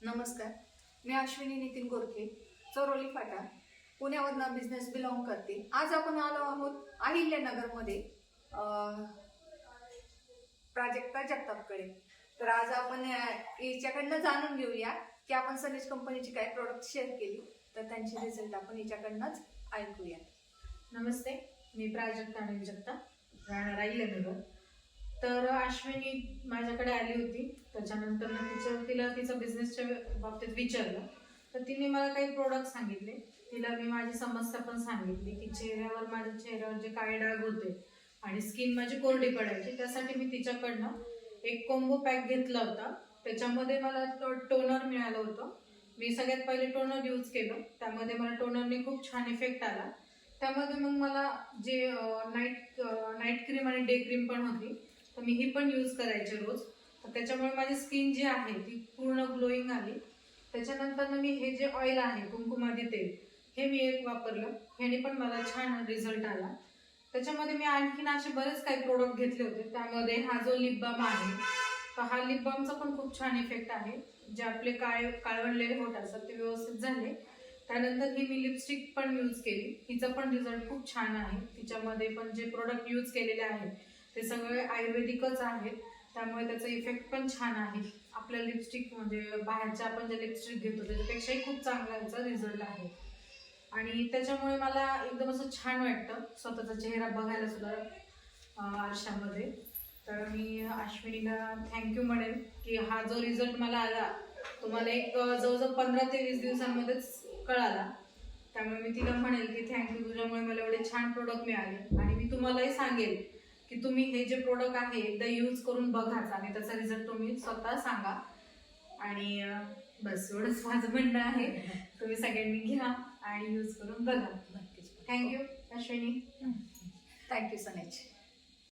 नमस्कार, मी अश्विनी नितीन गोरखे, चोरोली फाटा, पुण्यावरनं business belong करते। आज आपण आलो आहोत अहिल्यानगरमध्ये प्राजक्ता जगतापकडे। तर आज आपण हिच्याकडनं जाणून घेऊया की आपण सनेज कंपनीची काय प्रोडक्ट शेअर केली, तर त्यांचे रिझल्ट आपण हिच्याकडनंच ऐकूया। नमस्ते, मी प्राजक्ता जगताप, राहणार अहिल्यानगर। तर अश्विनी माझ्याकडे आली होती, त्याच्यानंतर तिला तिचा बिझनेसच्या बाबतीत विचारलं, तर तिने मला काही प्रोडक्ट सांगितले। तिला मी माझी समस्या पण सांगितली की माझ्या चेहऱ्यावर जे काळे डाग होते आणि स्किन माझी कोरडी पडायची, त्यासाठी मी तिच्याकडनं एक कॉम्बो पॅक घेतला होता। त्याच्यामध्ये मला टोनर मिळालं होतं। मी सगळ्यात पहिले टोनर यूज केलं, त्यामध्ये मला टोनरने खूप छान इफेक्ट आला। त्यामध्ये मग मला जे नाईट क्रीम आणि डे क्रीम पण होती, तर मी ही पण यूज करायचे रोज। तर त्याच्यामुळे माझी स्किन जी आहे ती पूर्ण ग्लोईंग आली। त्याच्यानंतर मी हे जे ऑइल आहे कुंकुमादी तेल, हे मी एक वापरलं, ह्याने पण मला छान रिझल्ट आला। त्याच्यामध्ये मी आणखीन असे बरेच काही प्रोडक्ट घेतले होते। त्यामध्ये हा जो लिप बाम आहे, तर हा लिप बामचा पण खूप छान इफेक्ट आहे। जे आपले काळवडलेले होत असतात ते व्यवस्थित झाले। त्यानंतर ही मी लिपस्टिक पण यूज केली, हिचा पण रिझल्ट खूप छान आहे। तिच्यामध्ये पण जे प्रोडक्ट यूज केलेले आहेत ते सगळे आयुर्वेदिकच आहेत, त्यामुळे त्याचा इफेक्ट पण छान आहे। आपल्या लिपस्टिक म्हणजे बाहेरच्या आपण जे लिपस्टिक घेतो त्याच्यापेक्षाही खूप चांगला याचा रिझल्ट आहे। आणि त्याच्यामुळे मला एकदम असं छान वाटतं स्वतःचा चेहरा बघायला सुद्धा आरशामध्ये। तर मी अश्विनीला थँक्यू म्हणेन की हा जो रिझल्ट मला आला तो मला एक जवळजवळ 15 ते 20 दिवसांमध्येच कळाला। त्यामुळे मी तिला म्हणेल की थँक्यू, तुझ्यामुळे मला एवढे छान प्रोडक्ट मिळाले। आणि मी तुम्हालाही सांगेल की तुम्ही हे जे प्रोडक्ट आहे एकदा यूज करून बघाच आणि त्याचा रिझल्ट तुम्ही स्वतः सांगा। आणि बस एवढंच माझं म्हणणं आहे, तुम्ही सगळ्यांनी घ्या आणि यूज करून बघा। थँक्यू अश्विनी। थँक्यू सनेज।